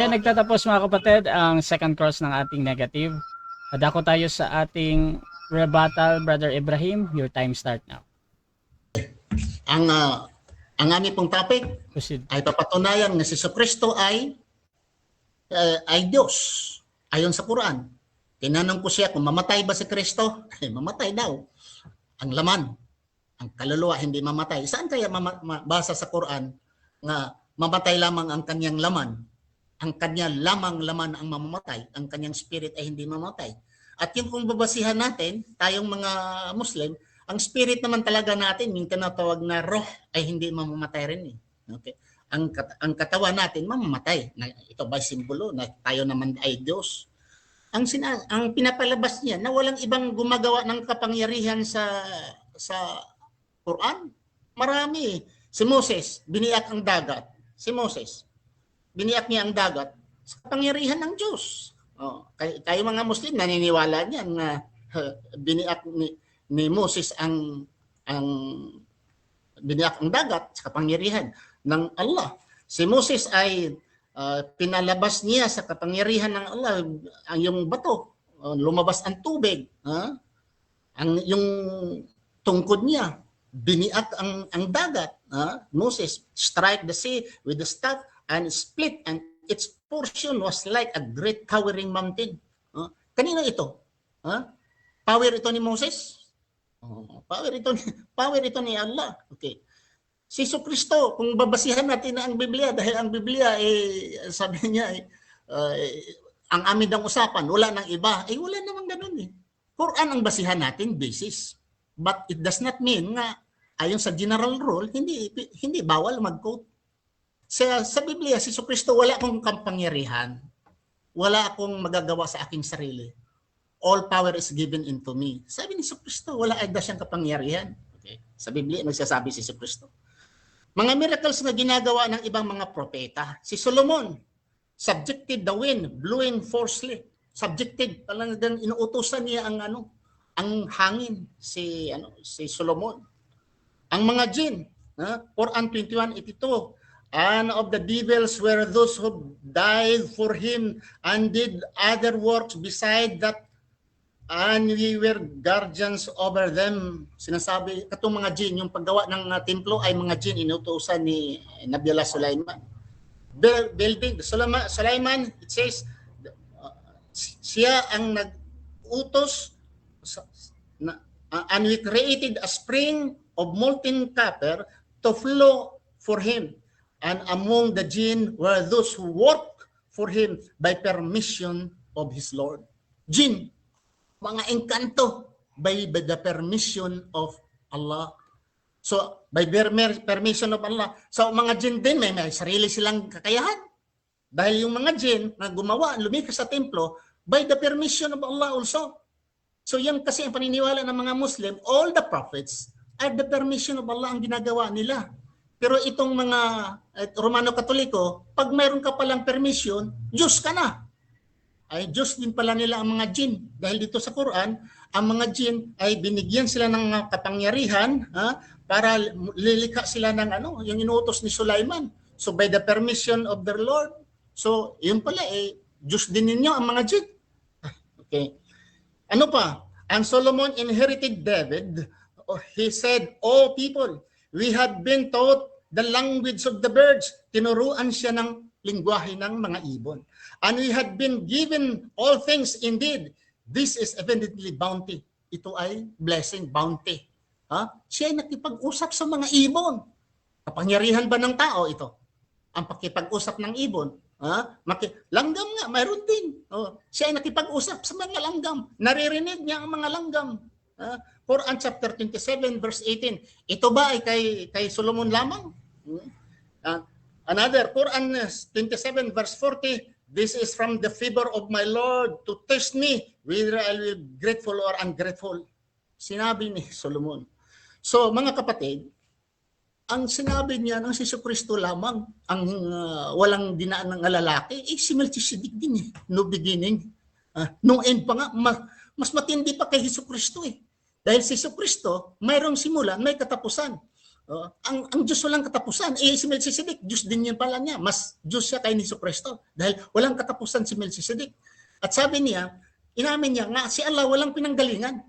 Kaya nagtatapos mga kapatid ang second course ng ating negative. Dako tayo sa ating rebuttal, Brother Ibrahim. Your time start now. Ang aming pong topic Proceed. ay papatunayan na si Jesucristo ay Diyos ayon sa Quran. Tinanong ko siya kung mamatay ba si Kristo? Mamatay daw. Ang laman, ang kaluluwa hindi mamatay. Saan kaya basa sa Quran nga mamatay lamang ang kanyang laman? Ang kanya lamang laman ang mamamatay, ang kanyang spirit ay hindi mamatay. At yung kung babasihan natin, tayong mga Muslim, ang spirit naman talaga natin, yung tinatawag na roh, ay hindi mamamatay rin. Okay? Ang katawan natin mamamatay. Ito ba simbolo na tayo naman ay Diyos? Ang pinapalabas niya na walang ibang gumagawa ng kapangyarihan sa Quran. Marami. Si Moses, biniyak ang dagat. Si Moses, biniyak niya ang dagat sa kapangyarihan ng Diyos. Tayo mga Muslim naniniwala niyan na biniyak ni Moses ang biniyak ang dagat sa kapangyarihan ng Allah. Si Moses ay pinalabas niya sa kapangyarihan ng Allah ang yung bato, lumabas ang tubig, yung tungkod niya biniak ang dagat. Moses strike the sea with the staff and split, and its portion was like a great towering mountain. Kanino ito? Power ito ni Moses? Power ito ni Allah. Okay. Si Jesucristo, kung babasihan natin ang Biblia, dahil ang Biblia sabi niya ang amin daw usapan, wala nang iba. Wala namang ganun . Quran ang basihan natin, basis. But it does not mean nga ayon sa general rule, hindi bawal mag-quote. Sa Biblia, si Jesucristo, wala akong kapangyarihan. Wala akong magagawa sa aking sarili. All power is given into me. Sabi ni Jesucristo, wala ay siyang kapangyarihan. Okay. Sa Biblia, nagsasabi si Jesucristo. Mga miracles na ginagawa ng ibang mga propeta. Si Solomon, subjected the wind, blowing forcefully. Subjected, talagang inuutosan niya ang hangin si Solomon. Ang mga jinn, Quran 21:82, and of the devils were those who died for him and did other works beside that, and we were guardians over them. Sinasabi, katong mga jinn, yung paggawa ng templo ay mga jinn, inutusan ni Nabiullah Sulaiman. Building, Sulaiman, it says, siya ang nag-utos, and we created a spring of molten copper to flow for him. And among the jinn were those who work for him by permission of his Lord. Jinn, mga engkanto by the permission of Allah. So, by permission of Allah. So, mga jinn din, may sarili silang kakayahan. Dahil yung mga jinn na gumawa, lumikas sa templo, by the permission of Allah also. So, yan kasi ang paniniwala ng mga Muslim, all the prophets are the permission of Allah ang ginagawa nila. Pero itong mga Romano-Katoliko, pag mayroon ka palang permission, Diyos ka na. Ay Diyos din pala nila ang mga jinn. Dahil dito sa Quran, ang mga jinn ay binigyan sila ng kapangyarihan para lilikha sila ng yung inuutos ni Sulaiman. So by the permission of their Lord. So yun pala Diyos din ninyo ang mga jinn. Okay. Ano pa? And Solomon inherited David. He said, "O people, we had been taught the language of the birds." Tinuruan siya ng lingwahe ng mga ibon. "And we had been given all things indeed. This is evidently bounty." Ito ay blessing, bounty. Siya ay nakipag-usap sa mga ibon. Kapangyarihan ba ng tao ito? Ang pakipag-usap ng ibon. Langgam nga, mayroon din. Siya ay nakipag-usap sa mga langgam. Naririnig niya ang mga langgam. Quran chapter 27 verse 18. Ito ba ay kay Solomon lamang? Another, Quran 27 verse 40. "This is from the favor of my Lord to test me whether I will be grateful or ungrateful." Sinabi ni Solomon. So mga kapatid, ang sinabi niya ng si Jesucristo lamang ang walang dinaan ng lalaki, si Melchizedek din no beginning. No end pa nga, mas matindi pa kay Jesucristo . Dahil si Jesucristo, mayroong simulan, may katapusan. Ang Diyos walang katapusan. Si Melchizedek, Diyos din yun pala niya. Mas Diyos siya kay Jesucristo. Dahil walang katapusan si Melchizedek. At sabi niya, inamin niya nga, si Allah walang pinanggalingan.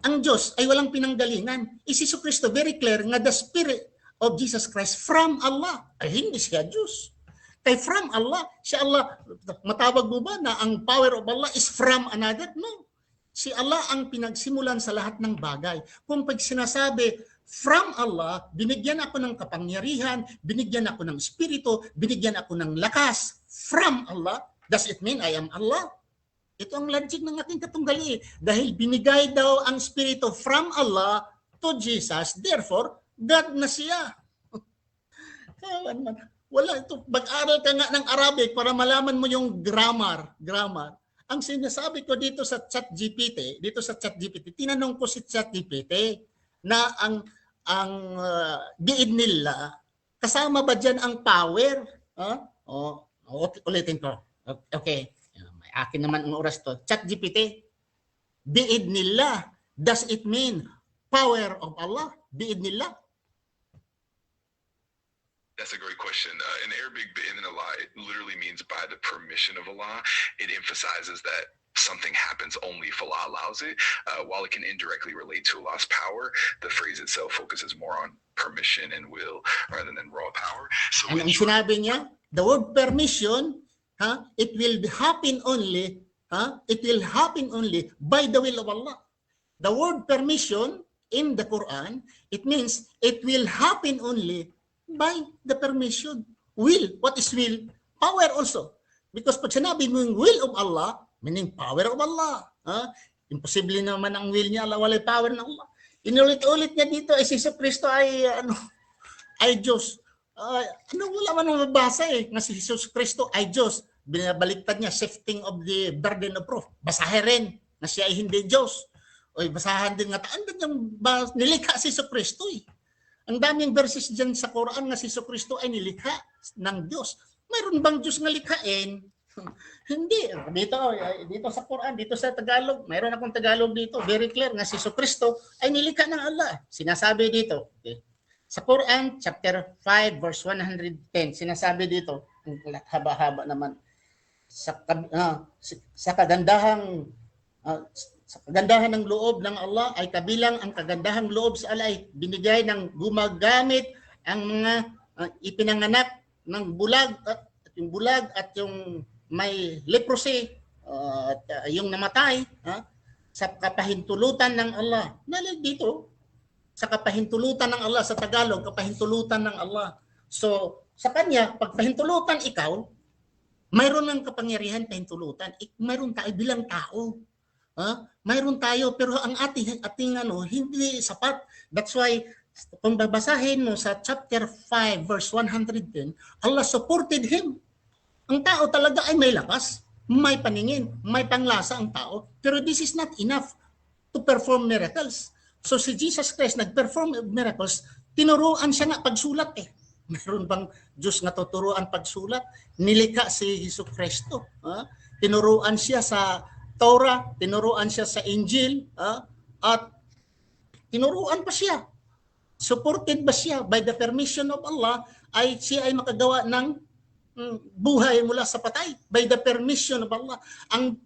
Ang Diyos ay walang pinanggalingan. Si Jesucristo, very clear nga the Spirit of Jesus Christ from Allah. Ay hindi siya Diyos. Kay from Allah, si Allah, matawag mo ba na ang power of Allah is from another? No. Si Allah ang pinagsimulan sa lahat ng bagay. Kung pag sinasabi, from Allah, binigyan ako ng kapangyarihan, binigyan ako ng espiritu, binigyan ako ng lakas. From Allah, does it mean I am Allah? Ito ang logic ng aking katunggali. Dahil binigay daw ang espiritu from Allah to Jesus, therefore, God na siya. Wala ito. Mag-aral ka nga ng Arabic para malaman mo yung grammar. Ang sinasabi ko dito sa ChatGPT, tinanong ko si ChatGPT na ang diin nila, kasama ba diyan ang power? Ulitin ko. Okay. May akin naman ang oras to. ChatGPT, diin nila. Does it mean power of Allah? Diin nila? That's a great question. In Arabic, bi'idhin Allah, it literally means by the permission of Allah. It emphasizes that something happens only if Allah allows it. While it can indirectly relate to Allah's power, the phrase itself focuses more on permission and will rather than raw power. So ang sinabi niya, the word permission, it will happen only, by the will of Allah. The word permission in the Quran, it means it will happen only by the permission. Will. What is will? Power also. Because pag sinabi mo yung will of Allah, meaning power of Allah. Imposible naman ang will niya, wala power ng Allah. Inulit-ulit niya dito, si Jesucristo ay Diyos. Wala man ang mabasa nga si Jesucristo ay Diyos. Binabaliktad niya, shifting of the burden of proof. Basahin rin na siya ay hindi Diyos. Basahan din nga, nilikha si Jesucristo Ang daming verses dyan sa Quran nga si Jesucristo ay nilikha ng Diyos. Mayroon bang Diyos nga likhain? Hindi. Dito sa Quran, dito sa Tagalog, mayroon akong Tagalog dito, very clear nga si Jesucristo ay nilikha ng Allah. Sinasabi dito, okay? Sa Quran, chapter 5, verse 110, sinasabi dito, haba-haba naman, sa kagandahan ng loob ng Allah ay kabilang ang kagandahang loob sa Allah ay binigay ng gumagamit ang mga ipinanganak ng bulag at yung may leprosy at yung namatay sa kapahintulutan ng Allah. Nalig dito sa kapahintulutan ng Allah, sa Tagalog, kapahintulutan ng Allah. So, sa kanya, pag pahintulutan ikaw, mayroon ng kapangyarihan pahintulutan. Mayroon tayo bilang tao. Mayroon tayo pero ang ating hindi sapat. That's why kung babasahin mo sa chapter 5 verse 110, Allah supported him. Ang tao talaga ay may lakas, may paningin, may panglasa ang tao, pero this is not enough to perform miracles. So si Jesus Christ nag-perform miracles, tinuruan siya nga pagsulat Mayroon bang Diyos nga tuturuan pagsulat? Nilikha si Jesucristo. Tinuruan siya sa Torah, tinuruan siya sa Injil, at tinuruan pa siya. Supported ba siya by the permission of Allah ay siya ay makagawa ng buhay mula sa patay by the permission of Allah. Ang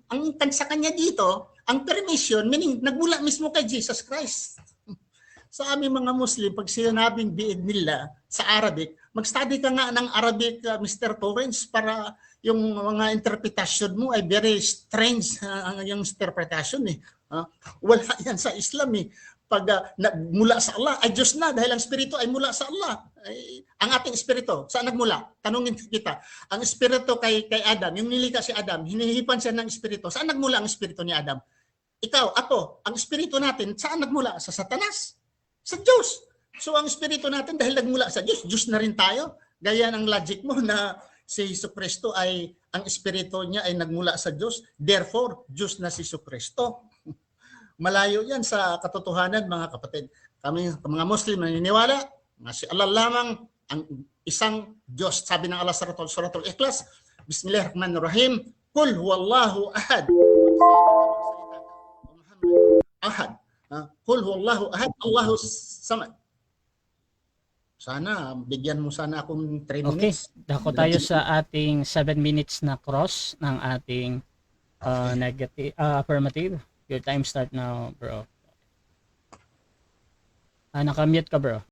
sa kanya dito, ang permission meaning nagmula mismo kay Jesus Christ. Sa aming mga Muslim, pag sinabing biid nila sa Arabic, mag-study ka nga ng Arabic, Mr. Torrance, para yung mga interpretation mo ay very strange ang yung interpretation Wala yan sa Islam Pag mula sa Allah ay Diyos na dahil ang espiritu ay mula sa Allah. Ang ating espiritu, saan nagmula? Tanungin kita. Ang espiritu kay Adam, yung nilikha si Adam, hinihipan siya ng espiritu. Saan nagmula ang espiritu ni Adam? Ikaw, ako, ang espiritu natin, saan nagmula? Sa Satanas. Sa Diyos. So ang espiritu natin dahil nagmula sa Diyos, Diyos na rin tayo. Gaya ng logic mo na si Jesucristo ay, ang espiritu niya ay nagmula sa Diyos. Therefore, Diyos na si Jesucristo. Malayo yan sa katotohanan, mga kapatid. Kami, mga Muslim, naniniwala na si Allah lamang ang isang Diyos. Sabi ng Allah sa Suratul Ikhlas, Bismillahirrahmanirrahim, Qul huwallahu ahad. Ahad. Qul huwallahu ahad, Allahu samad. Sana, bigyan mo sana akong 3 Okay, minutes. dako tayo sa ating 7 minutes na cross ng ating negative, affirmative. Your time start now, bro. Nakamute ka, bro.